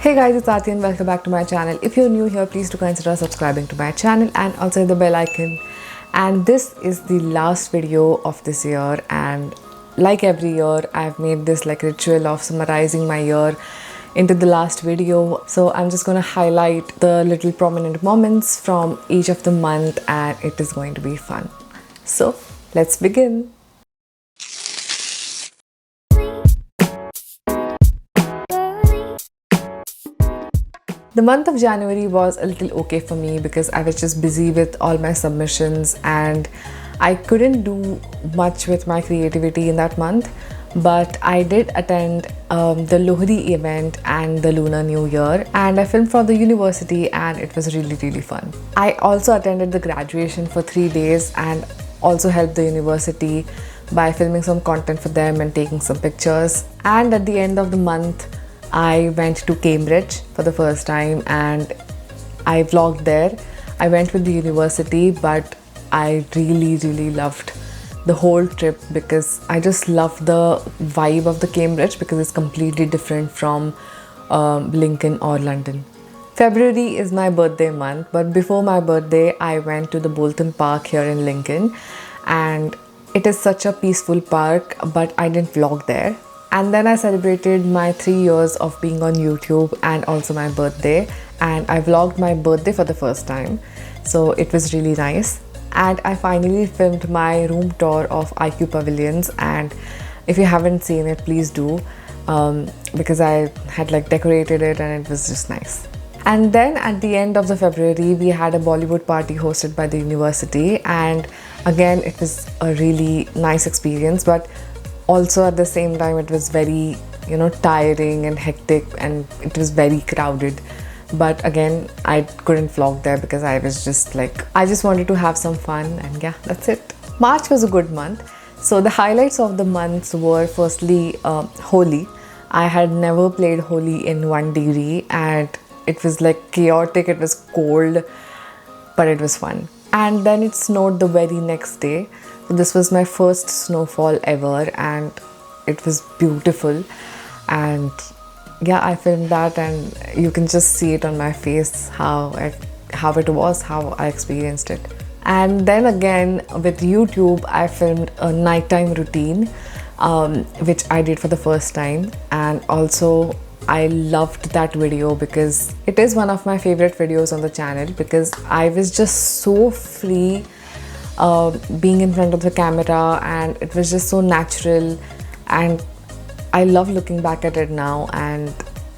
Hey guys, it's Aarati and welcome back to my channel. If you're new here, please do consider subscribing to my channel and also hit the bell icon. And this is the last video of this year, and like every year, I've made this like ritual of summarizing my year into the last video. So I'm just gonna highlight the little prominent moments from each of the month, and it is going to be fun. So let's begin. The month of January was a little okay for me because I was just busy with all my submissions and I couldn't do much with my creativity in that month. But I did attend the Lohri event and the Lunar New Year, and I filmed for the university and it was really fun. I also attended the graduation for 3 days and also helped the university by filming some content for them and taking some pictures. And at the end of the month, I went to Cambridge for the first time and I vlogged there. I went with the university, but I really loved the whole trip because I just love the vibe of the Cambridge because it's completely different from Lincoln or London. February is my birthday month, but before my birthday, I went to the Bolton Park here in Lincoln, and it is such a peaceful park, but I didn't vlog there. And then I celebrated my 3 years of being on YouTube and also my birthday, and I vlogged my birthday for the first time, so it was really nice. And I finally filmed my room tour of IQ Pavilions, and if you haven't seen it, please do, because I had like decorated it and it was just nice. And then at the end of the February, we had a Bollywood party hosted by the university, and again it was a really nice experience, but also at the same time it was very tiring and hectic and it was very crowded. But again, I couldn't vlog there because I was just like, I just wanted to have some fun, and yeah, that's it. March was a good month. So the highlights of the months were firstly Holi. I had never played Holi in 1 degree and it was like chaotic, it was cold, but it was fun. And then it snowed the very next day. So this was my first snowfall ever and it was beautiful. And yeah, I filmed that and you can just see it on my face how I experienced it. And then again with YouTube, I filmed a nighttime routine, which I did for the first time, and also I loved that video because it is one of my favorite videos on the channel because I was just so free being in front of the camera, and it was just so natural, and I love looking back at it now, and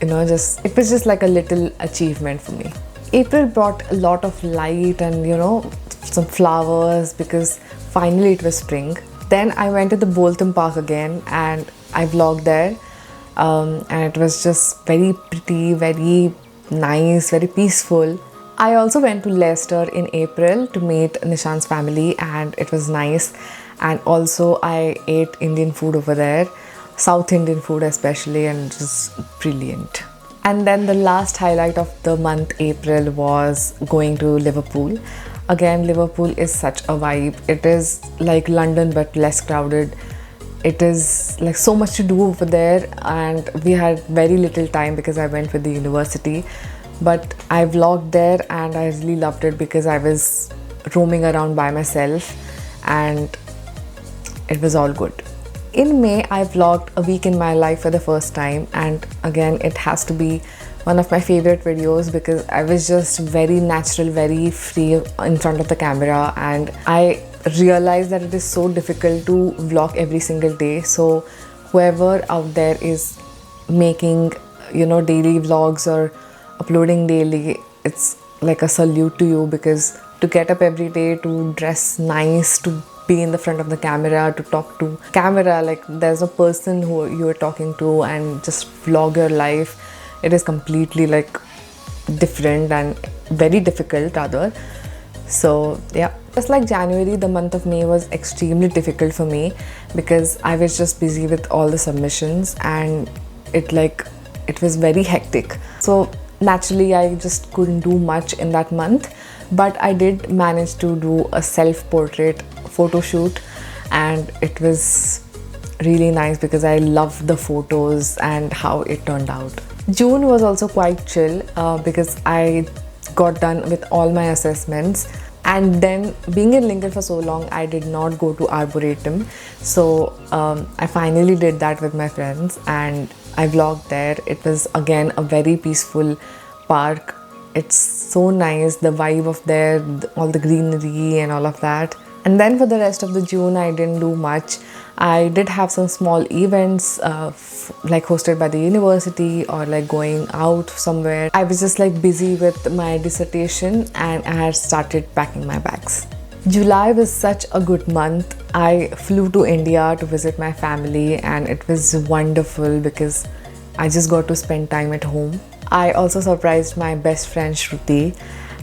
it was just like a little achievement for me. April brought a lot of light and some flowers because finally it was spring. Then I went to the Bolton Park again and I vlogged there, and it was just very pretty, very nice, very peaceful. I also went to Leicester in April to meet Nishan's family and it was nice, and also I ate Indian food over there, South Indian food especially, and it was brilliant. And then the last highlight of the month April was going to Liverpool. Again, Liverpool is such a vibe. It is like London but less crowded. It is like so much to do over there, and we had very little time because I went with the university. But I vlogged there and I really loved it because I was roaming around by myself and it was all good. In May, I vlogged a week in my life for the first time, and again it has to be one of my favorite videos because I was just very natural, very free in front of the camera, and I realized that it is so difficult to vlog every single day. So whoever out there is making daily vlogs or uploading daily, it's like a salute to you, because to get up every day, to dress nice, to be in the front of the camera, to talk to camera like there's a person who you are talking to, and just vlog your life, it is completely like different and very difficult rather. So yeah, just like January, the month of May was extremely difficult for me because I was just busy with all the submissions and it was very hectic. So naturally I just couldn't do much in that month, but I did manage to do a self-portrait photo shoot and it was really nice because I loved the photos and how it turned out. June was also quite chill because I got done with all my assessments. And then being in Lincoln for so long, I did not go to Arboretum. So I finally did that with my friends and I vlogged there. It was again a very peaceful park. It's so nice, the vibe of there, all the greenery and all of that. And then for the rest of the June, I didn't do much. I did have some small events like hosted by the university or like going out somewhere. I was just like busy with my dissertation and I had started packing my bags. July was such a good month. I flew to India to visit my family and it was wonderful because I just got to spend time at home. I also surprised my best friend Shruti,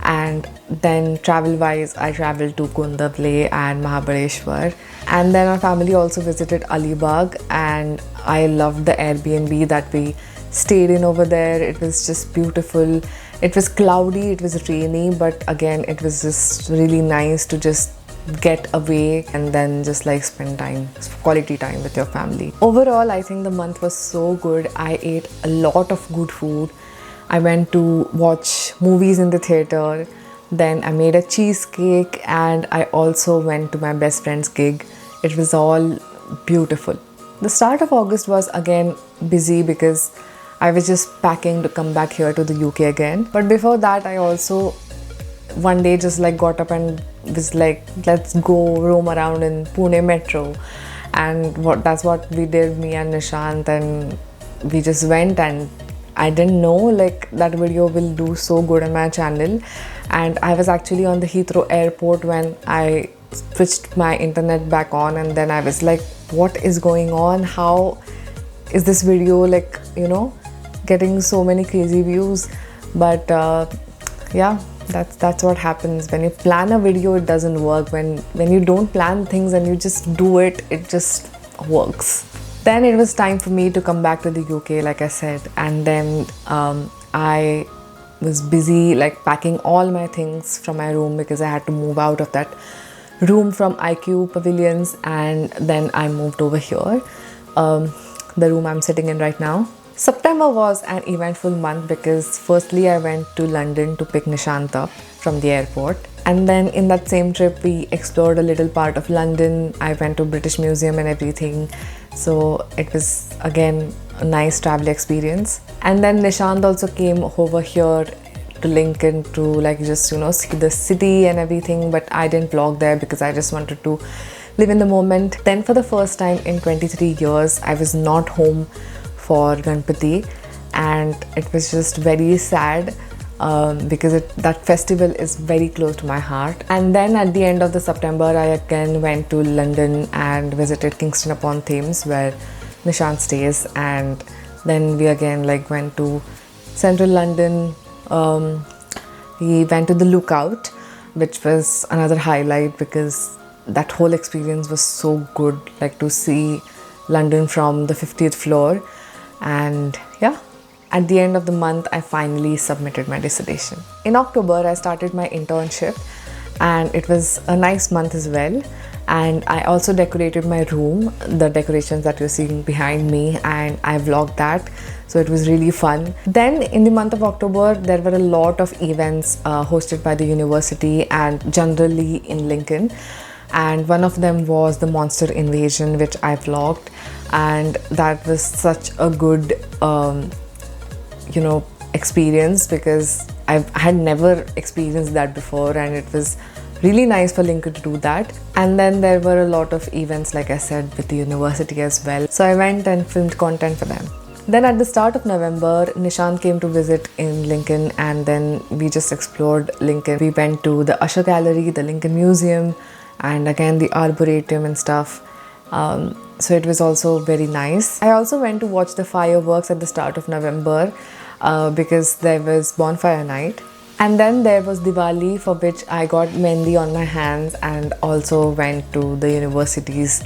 and then travel wise I traveled to Kundavle and Mahabaleshwar, and then our family also visited Alibag and I loved the Airbnb that we stayed in over there. It was just beautiful. It was cloudy, it was rainy, but again it was just really nice to just get away and then just like spend time, quality time with your family. Overall, I think the month was so good. I ate a lot of good food. I went to watch movies in the theater, then I made a cheesecake and I also went to my best friend's gig. It was all beautiful. The start of August was again busy because I was just packing to come back here to the UK again. But before that, I also one day just like got up and was like, let's go roam around in Pune metro. And that's what we did, me and Nishant, and we just went, and I didn't know like that video will do so good on my channel. And I was actually on the Heathrow airport when I switched my internet back on, and then I was like, what is going on? How is this video like, getting so many crazy views? But yeah, that's what happens when you plan a video. It doesn't work. When you don't plan things and you just do it, it just works. Then it was time for me to come back to the UK, like I said, and then I was busy like packing all my things from my room because I had to move out of that room from IQ Pavilions, and then I moved over here, the room I'm sitting in right now. September was an eventful month because firstly I went to London to pick Nishant up from the airport, and then in that same trip we explored a little part of London. I went to British Museum and everything, so it was again a nice travel experience. And then Nishant also came over here to Lincoln to like just see the city and everything, but I didn't vlog there because I just wanted to live in the moment. Then for the first time in 23 years I was not home for Ganpati, and it was just very sad because that festival is very close to my heart. And then at the end of the September I again went to London and visited Kingston upon Thames where Nishant stays, and then we again like went to central London. We went to the Lookout, which was another highlight because that whole experience was so good, like to see London from the 50th floor. And yeah, at the end of the month I finally submitted my dissertation. In October I started my internship, and it was a nice month as well. And I also decorated my room, the decorations that you're seeing behind me, and I vlogged that, so it was really fun. Then in the month of October there were a lot of events hosted by the university and generally in Lincoln, and one of them was the monster invasion, which I vlogged, and that was such a good experience because I had never experienced that before, and it was really nice for Lincoln to do that. And then there were a lot of events, like I said, with the university as well, so I went and filmed content for them. Then at the start of November, Nishant came to visit in Lincoln, and then we just explored Lincoln. We went to the Usher Gallery, the Lincoln Museum, and again the Arboretum and stuff. So it was also very nice. I also went to watch the fireworks at the start of November because there was bonfire night. And then there was Diwali, for which I got mehndi on my hands, and also went to the university's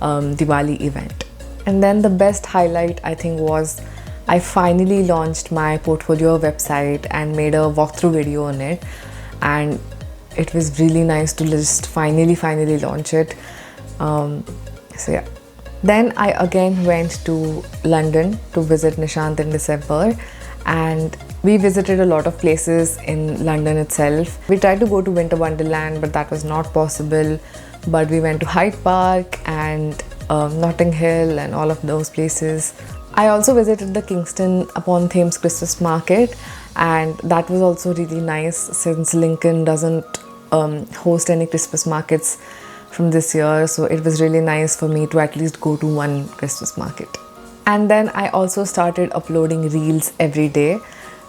Diwali event. And then the best highlight I think was I finally launched my portfolio website and made a walkthrough video on it, and it was really nice to just finally launch it. So yeah, Then I again went to London to visit Nishant in December, and we visited a lot of places in London itself. We tried to go to Winter Wonderland, but that was not possible. But we went to Hyde Park and Notting Hill and all of those places. I also visited the Kingston upon Thames Christmas market, and that was also really nice since Lincoln doesn't host any Christmas markets from this year, so it was really nice for me to at least go to one Christmas market. And then I also started uploading reels every day,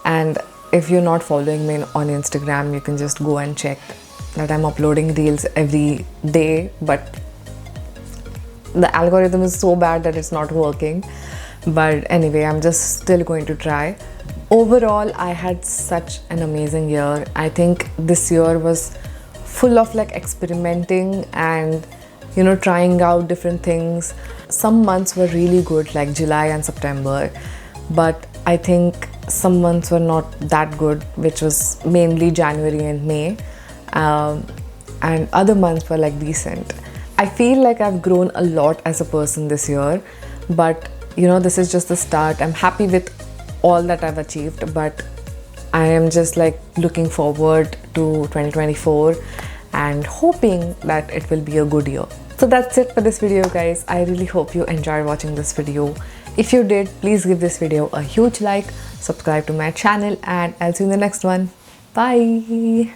and if you're not following me on Instagram, you can just go and check that I'm uploading reels every day, but the algorithm is so bad that it's not working. But anyway, I'm just still going to try. Overall, I had such an amazing year. I think this year was full of like experimenting and trying out different things. Some months were really good, like July and September, but I think some months were not that good, which was mainly January and May, and other months were like decent. I feel like I've grown a lot as a person this year, but this is just the start. I'm happy with all that I've achieved, but I am just like looking forward to 2024 and hoping that it will be a good year. So that's it for this video, guys. I really hope you enjoyed watching this video. If you did, please give this video a huge like, subscribe to my channel, and I'll see you in the next one. Bye.